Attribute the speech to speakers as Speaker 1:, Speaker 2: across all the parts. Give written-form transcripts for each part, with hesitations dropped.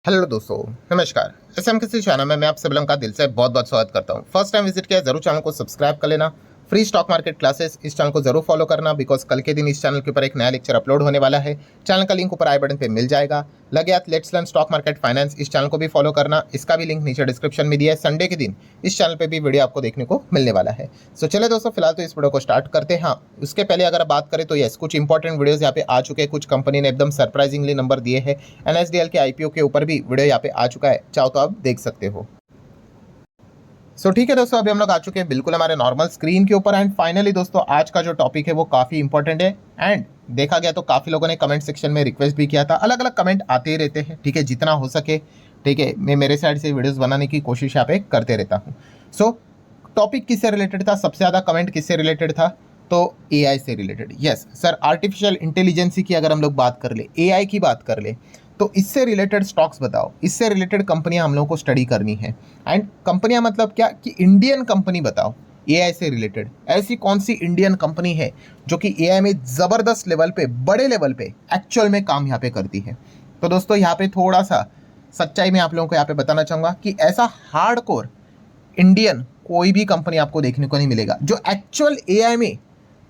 Speaker 1: Hello दोस्तों, नमस्कार। SM किसी चैनल में मैं आप सभी लोगों का दिल से बहुत बहुत स्वागत करता हूं। फर्स्ट टाइम विजिट किया जरूर चैनल को सब्सक्राइब कर लेना। फ्री स्टॉक मार्केट क्लासेस इस चैनल को जरूर फॉलो करना, बिकॉज कल के दिन इस चैनल के ऊपर एक नया लेक्चर अपलोड होने वाला है। चैनल का लिंक ऊपर आई बटन पे मिल जाएगा। लगे हाथ let's learn stock market finance, इस चैनल को भी फॉलो करना। इसका भी लिंक नीचे डिस्क्रिप्शन में दिया है। संडे के दिन इस चैनल पर भी वीडियो आपको देखने को मिलने वाला है। सो चले दोस्तों, फिलहाल तो इस वीडियो को स्टार्ट करते हैं। हाँ, उसके पहले अगर बात करें तो यस, कुछ इंपॉर्टेंट वीडियोस यहाँ पे आ चुके हैं। कुछ कंपनी ने एकदम सरप्राइजिंगली नंबर दिए हैं। एनएसडीएल के आईपीओ के ऊपर भी वीडियो यहाँ पे आ चुका है, चाहो तो आप देख सकते हो। सो ठीक है दोस्तों, अभी हम लोग आ चुके हैं बिल्कुल हमारे नॉर्मल स्क्रीन के ऊपर। एंड फाइनली दोस्तों, आज का जो टॉपिक है वो काफ़ी इंपॉर्टेंट है। एंड देखा गया तो काफ़ी लोगों ने कमेंट सेक्शन में रिक्वेस्ट भी किया था। अलग अलग कमेंट आते ही रहते हैं, ठीक है, जितना हो सके, ठीक है, मैं मेरे साइड से वीडियोस बनाने की कोशिश यहाँ पे करते रहता हूँ। सो टॉपिक किससे रिलेटेड था? सबसे ज़्यादा कमेंट किससे रिलेटेड था? तो एआई से related. Yes sir, artificial intelligence की अगर हम लोग बात कर ले, एआई की बात कर ले, तो इससे रिलेटेड स्टॉक्स बताओ, इससे रिलेटेड कंपनियां हम लोगों को स्टडी करनी है। एंड कंपनियां मतलब क्या कि इंडियन कंपनी बताओ एआई से रिलेटेड। ऐसी कौन सी इंडियन कंपनी है जो कि एआई में ज़बरदस्त लेवल पे, बड़े लेवल पे एक्चुअल में काम यहाँ पे करती है? तो दोस्तों, यहाँ पे थोड़ा सा सच्चाई में आप लोगों को यहाँ पे बताना चाहूँगा कि ऐसा हार्डकोर इंडियन कोई भी कंपनी आपको देखने को नहीं मिलेगा जो एक्चुअल एआई में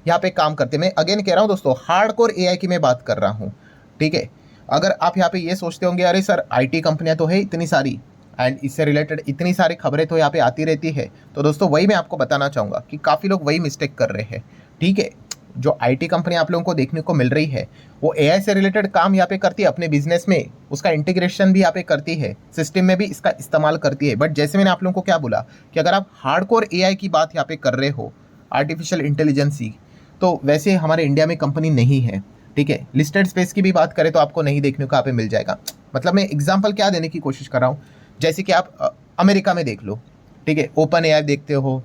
Speaker 1: यहाँ पे काम करते। मैं अगेन कह रहा हूँ दोस्तों, हार्डकोर एआई की मैं बात कर रहा हूँ, ठीक है। अगर आप यहाँ पे ये सोचते होंगे अरे सर आईटी कंपनियां तो है इतनी सारी एंड इससे रिलेटेड इतनी सारी खबरें तो यहाँ पे आती रहती है, तो दोस्तों वही मैं आपको बताना चाहूँगा कि काफ़ी लोग वही मिस्टेक कर रहे हैं, ठीक है। जो आईटी कंपनी आप लोगों को देखने को मिल रही है वो एआई से रिलेटेड काम यहाँ पे करती है, अपने बिजनेस में उसका इंटीग्रेशन भी यहाँ पे करती है, सिस्टम में भी इसका इस्तेमाल करती है। बट जैसे मैंने आप लोगों को क्या बोला कि अगर आप हार्डकोर एआई की बात यहाँ पे कर रहे हो, आर्टिफिशियल इंटेलिजेंसी, तो वैसे हमारे इंडिया में कंपनी नहीं है, ठीक है। लिस्टेड स्पेस की भी बात करें तो आपको नहीं देखने को यहाँ पे मिल जाएगा। मतलब मैं एग्जांपल क्या देने की कोशिश कर रहा हूँ, जैसे कि आप अमेरिका में देख लो, ठीक है, ओपन एआई देखते हो,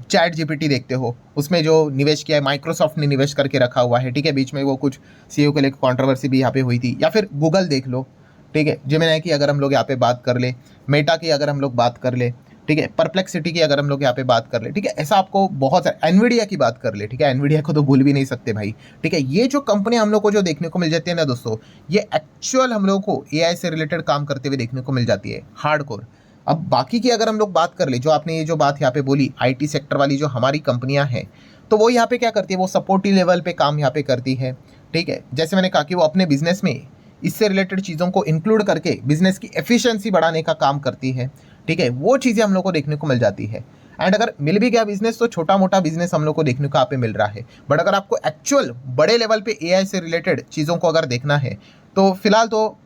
Speaker 1: चैट जीपीटी देखते हो, उसमें जो निवेश किया है माइक्रोसॉफ्ट ने निवेश करके रखा हुआ है, ठीक है। बीच में वो कुछ सीईओ के लिए कंट्रोवर्सी भी यहाँ पे हुई थी। या फिर गूगल देख लो, ठीक है, जेमिनी की अगर हम लोग यहाँ पे बात कर ले, मेटा की अगर हम लोग बात कर ले, ठीक है, परप्लेक्सिटी की अगर हम लोग यहाँ पे बात कर ले, ठीक है, ऐसा आपको बहुत सारे, एनवीडिया की बात कर ले, ठीक है, एनवीडिया को तो भूल भी नहीं सकते भाई, ठीक है। ये जो कंपनी हम लोग को जो देखने को मिल जाती है ना दोस्तों, ये एक्चुअल हम लोग को एआई से रिलेटेड काम करते हुए देखने को मिल जाती है, हार्डकोर। अब बाकी की अगर हम लोग बात कर ले, जो आपने ये जो बात यहाँ पे बोली आईटी सेक्टर वाली जो हमारी कंपनियां हैं, तो वो यहाँ पे क्या करती है, वो सपोर्टिव लेवल पे काम यहाँ पे करती है, ठीक है। जैसे मैंने कहा कि वो अपने बिजनेस में इससे रिलेटेड चीज़ों को इंक्लूड करके बिजनेस की एफिशिएंसी बढ़ाने का काम करती है, ठीक है। वो चीज़ें हम लोग को देखने को मिल जाती है। एंड अगर मिल भी गया बिजनेस तो छोटा मोटा बिजनेस हम लोग को देखने को यहाँ पे मिल रहा है। बट अगर आपको एक्चुअल बड़े लेवल पे एआई से रिलेटेड चीज़ों को अगर देखना है तो फिलहाल तो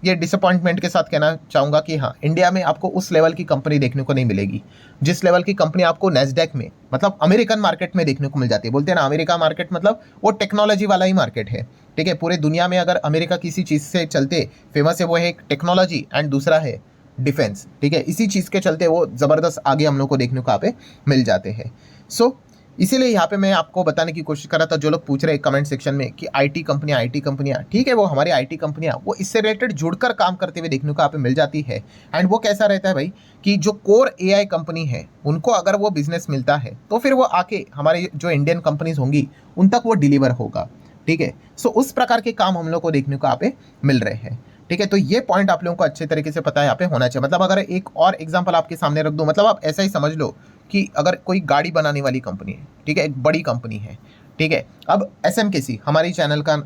Speaker 1: ये डिसअपॉइंटमेंट के साथ कहना चाहूँगा कि हाँ, इंडिया में आपको उस लेवल की कंपनी देखने को नहीं मिलेगी जिस लेवल की कंपनी आपको नैस्डैक में, मतलब अमेरिकन मार्केट में देखने को मिल जाती है। बोलते हैं ना अमेरिका मार्केट मतलब वो टेक्नोलॉजी वाला ही मार्केट है, ठीक है। पूरे दुनिया में अगर अमेरिका किसी चीज़ से चलते फेमस है, वो है एक टेक्नोलॉजी एंड दूसरा है डिफेंस, ठीक है। इसी चीज़ के चलते वो ज़बरदस्त आगे हम लोग को देखने को यहाँ पे मिल जाते हैं। सो इसीलिए यहाँ पे मैं आपको बताने की कोशिश कर रहा था, जो लोग पूछ रहे हैं कमेंट सेक्शन में कि आईटी कंपनियां, ठीक है, वो हमारी आईटी कंपनियां वो इससे रिलेटेड जुड़कर काम करते हुए देखने को यहाँ पे मिल जाती है। एंड वो कैसा रहता है भाई कि जो कोर एआई कंपनी है उनको अगर वो बिजनेस मिलता है तो फिर वो आके हमारे जो इंडियन कंपनीज होंगी उन तक वो डिलीवर होगा, ठीक है। सो उस प्रकार के काम हम लोग को देखने को यहाँ पे मिल रहे हैं, ठीक है। तो ये पॉइंट आप लोगों को अच्छे तरीके से पता है यहाँ पे होना चाहिए। मतलब अगर एक और एग्जांपल आपके सामने रख दूं, मतलब आप ऐसा ही समझ लो कि अगर कोई गाड़ी बनाने वाली कंपनी है, ठीक है, एक बड़ी कंपनी है, ठीक है। अब एसएमकेसी हमारी चैनल का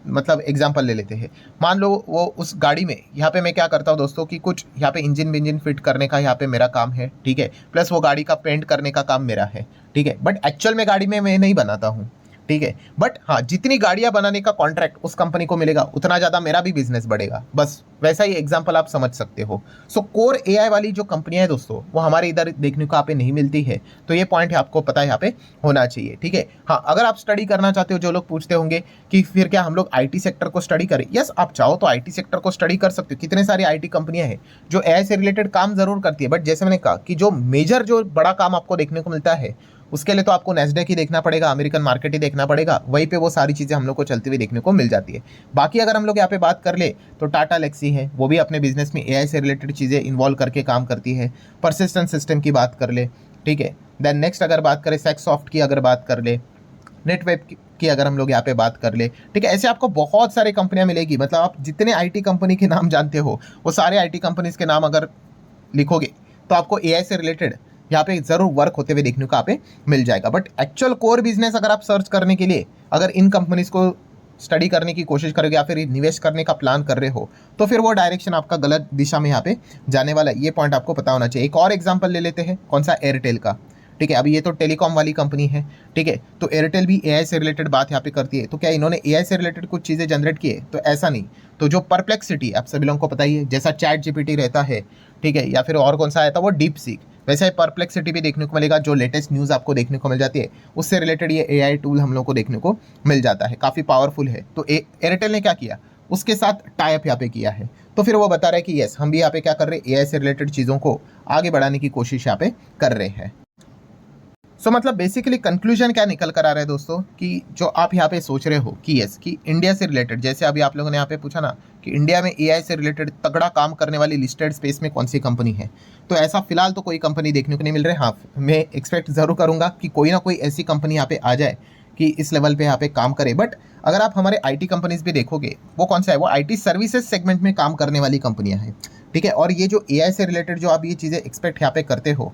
Speaker 1: मतलब एग्जांपल ले लेते हैं। मान लो वो उस गाड़ी में, यहाँ पे मैं क्या करता हूँ दोस्तों कि कुछ यहाँ पे इंजन फिट करने का यहाँ पे मेरा काम है, ठीक है, प्लस वो गाड़ी का पेंट करने का काम मेरा है, ठीक है। बट एक्चुअल में गाड़ी में मैं नहीं बनाता हूँ, ठीक है। बट हाँ, जितनी गाड़ियां बनाने का कॉन्ट्रैक्ट उस कंपनी को मिलेगा उतना ज़्यादा मेरा भी बिजनेस बढ़ेगा, बस वैसा ही एग्जांपल आप समझ सकते हो। सो कोर एआई वाली जो कंपनियां हैं दोस्तों वो हमारे इधर देखने को यहाँ पे नहीं मिलती है, तो ये पॉइंट आपको पता है यहाँ पे होना चाहिए, ठीक है। हाँ, अगर आप स्टडी करना चाहते हो, जो लोग पूछते होंगे कि फिर क्या हम लोग आईटी सेक्टर को स्टडी करें, यस, आप चाहो तो आईटी सेक्टर को स्टडी कर सकते हो। कितने सारी आईटी कंपनियां हैं जो एआई से रिलेटेड काम जरूर करती है, बट जैसे मैंने कहा कि जो मेजर जो बड़ा काम आपको देखने को मिलता है उसके लिए तो आपको नैस्डैक ही देखना पड़ेगा, अमेरिकन मार्केट ही देखना पड़ेगा, वहीं पे वो सारी चीज़ें हम लोग को चलती हुई देखने को मिल जाती है। बाकी अगर हम लोग यहाँ पे बात कर ले तो टाटा लेक्सी है, वो भी अपने बिजनेस में एआई से रिलेटेड चीज़ें इन्वॉल्व करके काम करती है। परसिस्टेंट सिस्टम की बात कर ले, ठीक है। देन नेक्स्ट अगर बात करें सेक्सॉफ्ट की अगर बात कर ले, नेटवेब की की अगर हम लोग यहाँ पे बात कर ले, ठीक है, ऐसे आपको बहुत सारी कंपनियां मिलेगी। मतलब आप जितने आईटी कंपनी के नाम जानते हो वो सारे आईटी कंपनीज के नाम अगर लिखोगे तो आपको एआई से रिलेटेड यहाँ पे जरूर वर्क होते हुए देखने को यहाँ पे मिल जाएगा। बट एक्चुअल कोर बिजनेस अगर आप सर्च करने के लिए अगर इन कंपनीज को स्टडी करने की कोशिश करोगे या फिर निवेश करने का प्लान कर रहे हो तो फिर वो डायरेक्शन आपका गलत दिशा में यहाँ पे जाने वाला है। ये पॉइंट आपको पता होना चाहिए। एक और एग्जांपल ले लेते हैं, कौन सा, एयरटेल का। ठीक है, अभी ये तो टेलीकॉम वाली कंपनी है, ठीक है, तो एयरटेल भी एआई से रिलेटेड बात यहाँ पे करती है। तो क्या इन्होंने एआई से रिलेटेड कुछ चीज़ें जनरेट की है? तो ऐसा नहीं। तो जो परप्लेक्सिटी आप सभी लोगों को पता ही है, जैसा चैट जीपीटी रहता है, ठीक है, या फिर और कौन सा आया था वो डीप सीक, वैसे ही परप्लेक्सिटी भी देखने को मिलेगा। जो लेटेस्ट न्यूज़ आपको देखने को मिल जाती है उससे रिलेटेड ये एआई टूल हम लोग को देखने को मिल जाता है, काफ़ी पावरफुल है। तो एयरटेल ने क्या किया, उसके साथ टाई अप यहाँ पे किया है। तो फिर वो बता रहे हैं कि यस, हम भी यहाँ पे क्या कर रहे हैं, एआई से रिलेटेड चीज़ों को आगे बढ़ाने की कोशिश यहाँ पे कर रहे हैं। सो मतलब बेसिकली कंक्लूजन क्या निकल कर आ रहा है दोस्तों, कि जो आप यहाँ पे सोच रहे हो कि यस, कि इंडिया से रिलेटेड, जैसे अभी आप लोगों ने यहाँ पे पूछा ना कि इंडिया में एआई से रिलेटेड तगड़ा काम करने वाली लिस्टेड स्पेस में कौन सी कंपनी है, तो ऐसा फिलहाल तो कोई कंपनी देखने को नहीं मिल रही। हाँ, मैं एक्सपेक्ट जरूर करूँगा कि कोई ना कोई ऐसी कंपनी यहाँ पे आ जाए कि इस लेवल पे यहाँ पे काम करे। बट अगर आप हमारे आईटी कंपनीज भी देखोगे, वो कौन सा है, वो आईटी सर्विसेज सेगमेंट में काम करने वाली कंपनियाँ हैं, ठीक है। और ये जो एआई से रिलेटेड जो आप ये चीज़ें एक्सपेक्ट यहाँ पे करते हो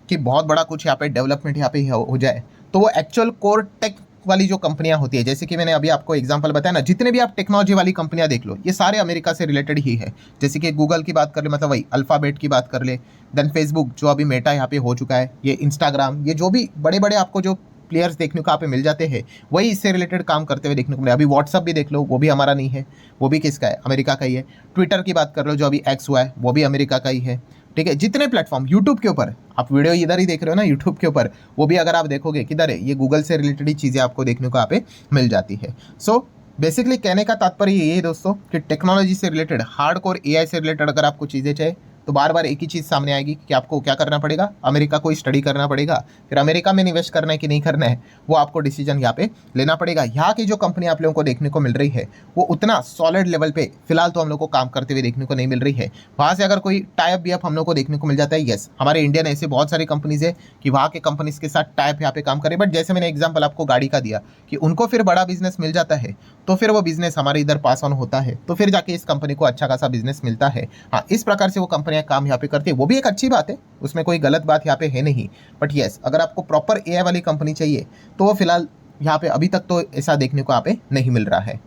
Speaker 1: कि बहुत बड़ा कुछ यहाँ पे डेवलपमेंट यहाँ पे हो जाए, तो वो एक्चुअल कोर टेक वाली जो कंपनियां होती है, जैसे कि मैंने अभी आपको एग्जांपल बताया ना, जितने भी आप टेक्नोलॉजी वाली कंपनियां देख लो, ये सारे अमेरिका से रिलेटेड ही है। जैसे कि गूगल की बात कर ले, मतलब वही अल्फाबेट की बात कर ले, देन फेसबुक जो अभी मेटा यहाँ पे हो चुका है, ये इंस्टाग्राम, ये जो भी बड़े बड़े आपको जो प्लेयर्स देखने को यहाँ पे मिल जाते हैं वही इससे रिलेटेड काम करते हुए देखने को मिले। अभी व्हाट्सअप भी देख लो, वो भी हमारा नहीं है, वो भी किसका है, अमेरिका का ही है। ट्विटर की बात कर लो, जो अभी एक्स हुआ है, वो भी अमेरिका का ही है, ठीक है। जितने प्लेटफॉर्म, यूट्यूब के ऊपर आप वीडियो इधर ही देख रहे हो ना, यूट्यूब के ऊपर, वो भी अगर आप देखोगे किधर है, ये गूगल से रिलेटेड ही चीज़ें आपको देखने को यहाँ पे मिल जाती है। सो बेसिकली कहने का तात्पर्य ये है दोस्तों कि टेक्नोलॉजी से रिलेटेड, हार्डकोर एआई से रिलेटेड अगर आपको चीज़ें चाहिए तो बार बार एक ही चीज़ सामने आएगी कि आपको क्या करना पड़ेगा, अमेरिका को स्टडी करना पड़ेगा। फिर अमेरिका में निवेश करना है कि नहीं करना है, वो आपको डिसीजन यहाँ पे लेना पड़ेगा। यहाँ की जो कंपनी आप लोगों को देखने को मिल रही है वो उतना सॉलिड लेवल पे फिलहाल तो हम लोग को काम करते हुए देखने को नहीं मिल रही है। वहाँ से अगर कोई टाइप भी हम लोग को देखने को मिल जाता है, यस, हमारे इंडियन ऐसे बहुत सारी कंपनीज है कि वहाँ के कंपनीज के साथ टाइप यहाँ पे काम करे। बट जैसे मैंने एग्जाम्पल आपको गाड़ी का दिया कि उनको फिर बड़ा बिजनेस मिल जाता है, तो फिर वो बिजनेस हमारे इधर पास ऑन होता है, तो फिर जाके इस कंपनी को अच्छा खासा बिजनेस मिलता है। हाँ, इस प्रकार से वो कंपनियां काम यहाँ पे करती है, वो भी एक अच्छी बात है, उसमें कोई गलत बात यहाँ पे है नहीं। बट यस, अगर आपको प्रॉपर एआई वाली कंपनी चाहिए तो वो फिलहाल यहाँ पे अभी तक तो ऐसा देखने को यहाँ पे नहीं मिल रहा है।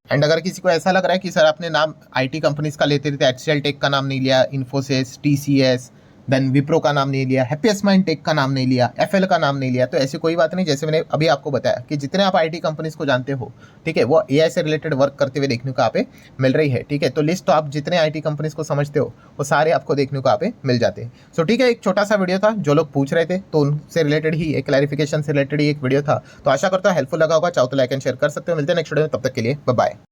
Speaker 1: एंड अगर किसी को ऐसा लग रहा है कि सर आपने नाम आईटी कंपनीज का लेते रहते, एचसीएल टेक का नाम नहीं लिया, इन्फोसिस, टीसीएस, देन विप्रो का नाम नहीं लिया, हैप्पीएस्ट माइंड टेक का नाम नहीं लिया, एफएल का नाम नहीं लिया, तो ऐसी कोई बात नहीं। जैसे मैंने अभी आपको बताया कि जितने आप आईटी कंपनीज को जानते हो, ठीक है, वो एआई से रिलेटेड वर्क करते हुए देखने को यहाँ पे मिल रही है, ठीक है। तो लिस्ट तो आप जितने आईटी कंपनीज को समझते हो वो सारे आपको देखने को यहाँ पे मिल जाते हैं। सो ठीक है, एक छोटा सा वीडियो था, जो लोग पूछ रहे थे तो उनसे रिलेटेड ही, एक क्लैरिफिकेशन से रिलेटेड ही एक वीडियो था। तो आशा करता हूँ हेल्पफुल लगा होगा। चाहो तो लाइक एंड शेयर कर सकते हो। मिलते हैं नेक्स्ट वीडियो में, तब तक के लिए बाय बाय।